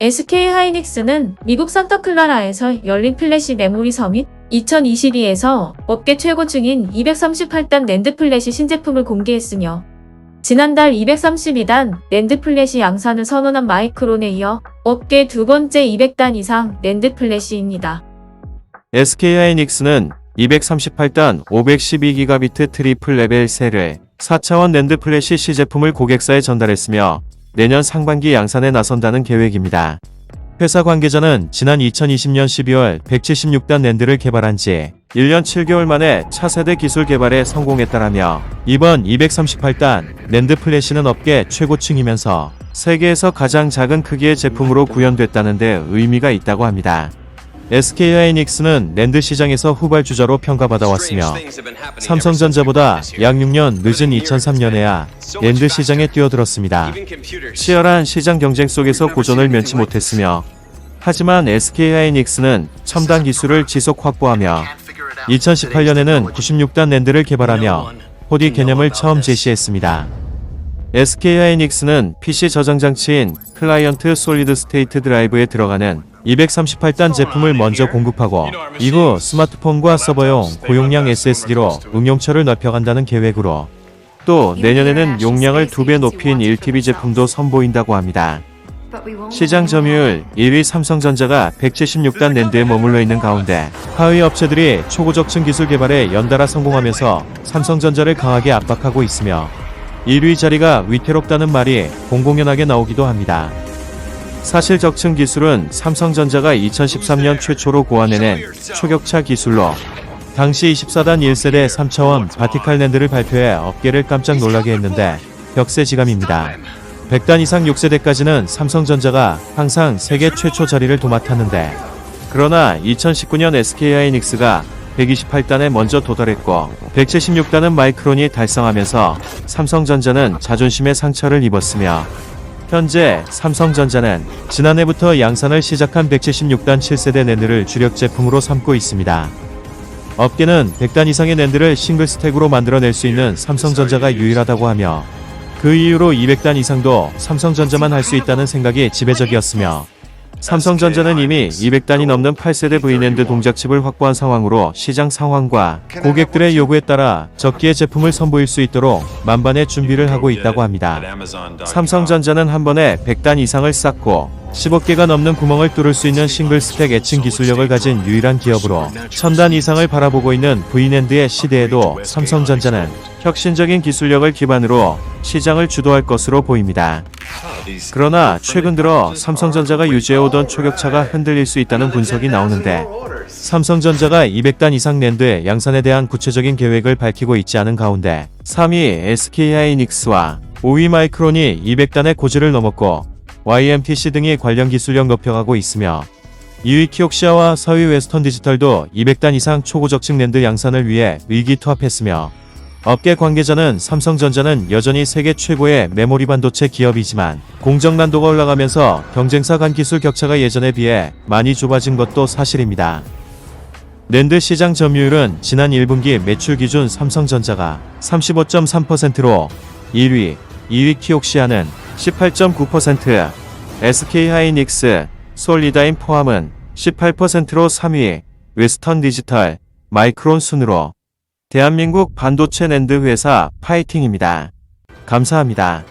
SK하이닉스는 미국 산타클라라에서 열린 플래시 메모리 서밋 2022에서 업계 최고층인 238단 낸드 플래시 신제품을 공개했으며 지난달 232단 낸드 플래시 양산을 선언한 마이크론에 이어 업계 두 번째 200단 이상 낸드 플래시입니다. SK하이닉스는 238단 512GB 트리플 레벨 셀을 4차원 낸드 플래시 C제품을 고객사에 전달했으며 내년 상반기 양산에 나선다는 계획입니다. 회사 관계자는 지난 2020년 12월 176단 낸드를 개발한 지 1년 7개월 만에 차세대 기술 개발에 성공했다라며 이번 238단 낸드 플래시는 업계 최고층이면서 세계에서 가장 작은 크기의 제품으로 구현됐다는 데 의미가 있다고 합니다. SK하이닉스는 낸드 시장에서 후발주자로 평가받아왔으며 삼성전자보다 약 6년 늦은 2003년에야 낸드 시장에 뛰어들었습니다. 치열한 시장 경쟁 속에서 고전을 면치 못했으며 하지만 SK하이닉스는 첨단 기술을 지속 확보하며 2018년에는 96단 낸드를 개발하며 포디 개념을 처음 제시했습니다. SK하이닉스는 PC 저장 장치인 클라이언트 솔리드 스테이트 드라이브에 들어가는 238단 제품을 먼저 공급하고 이후 스마트폰과 서버용 고용량 SSD로 응용처를 넓혀간다는 계획으로 또 내년에는 용량을 2배 높인 1TB 제품도 선보인다고 합니다. 시장 점유율 1위 삼성전자가 176단 낸드에 머물러 있는 가운데 하위 업체들이 초고적층 기술 개발에 연달아 성공하면서 삼성전자를 강하게 압박하고 있으며 1위 자리가 위태롭다는 말이 공공연하게 나오기도 합니다. 사실 적층 기술은 삼성전자가 2013년 최초로 고안해낸 초격차 기술로 당시 24단 1세대 3차원 바티칼 낸드를 발표해 업계를 깜짝 놀라게 했는데 벽세지감입니다. 100단 이상 6세대까지는 삼성전자가 항상 세계 최초 자리를 도맡았는데 그러나 2019년 SK하이닉스가 128단에 먼저 도달했고 176단은 마이크론이 달성하면서 삼성전자는 자존심의 상처를 입었으며 현재 삼성전자는 지난해부터 양산을 시작한 176단 7세대 낸드를 주력 제품으로 삼고 있습니다. 업계는 100단 이상의 낸드를 싱글 스택으로 만들어낼 수 있는 삼성전자가 유일하다고 하며 그 이후로 200단 이상도 삼성전자만 할 수 있다는 생각이 지배적이었으며 삼성전자는 이미 200단이 넘는 8세대 V낸드 동작칩을 확보한 상황으로 시장 상황과 고객들의 요구에 따라 적기에 제품을 선보일 수 있도록 만반의 준비를 하고 있다고 합니다. 삼성전자는 한 번에 100단 이상을 쌓고 10억개가 넘는 구멍을 뚫을 수 있는 싱글 스택 애칭 기술력을 가진 유일한 기업으로 1000단 이상을 바라보고 있는 V낸드의 시대에도 삼성전자는 혁신적인 기술력을 기반으로 시장을 주도할 것으로 보입니다. 그러나 최근 들어 삼성전자가 유지해오던 초격차가 흔들릴 수 있다는 분석이 나오는데 삼성전자가 200단 이상 낸드의 양산에 대한 구체적인 계획을 밝히고 있지 않은 가운데 3위 SK하이닉스와 5위 마이크론이 200단의 고지를 넘었고 YMTC 등이 관련 기술력 높여가고 있으며 2위 키옥시아와 4위 웨스턴 디지털도 200단 이상 초고적층 낸드 양산을 위해 의기투합했으며 업계 관계자는 삼성전자는 여전히 세계 최고의 메모리 반도체 기업이지만 공정 난도가 올라가면서 경쟁사 간 기술 격차가 예전에 비해 많이 좁아진 것도 사실입니다. 낸드 시장 점유율은 지난 1분기 매출 기준 삼성전자가 35.3%로 1위, 2위 키옥시아는 18.9%, SK하이닉스, 솔리다인 포함은 18%로 3위, 웨스턴 디지털, 마이크론 순으로 대한민국 반도체 낸드 회사 파이팅입니다. 감사합니다.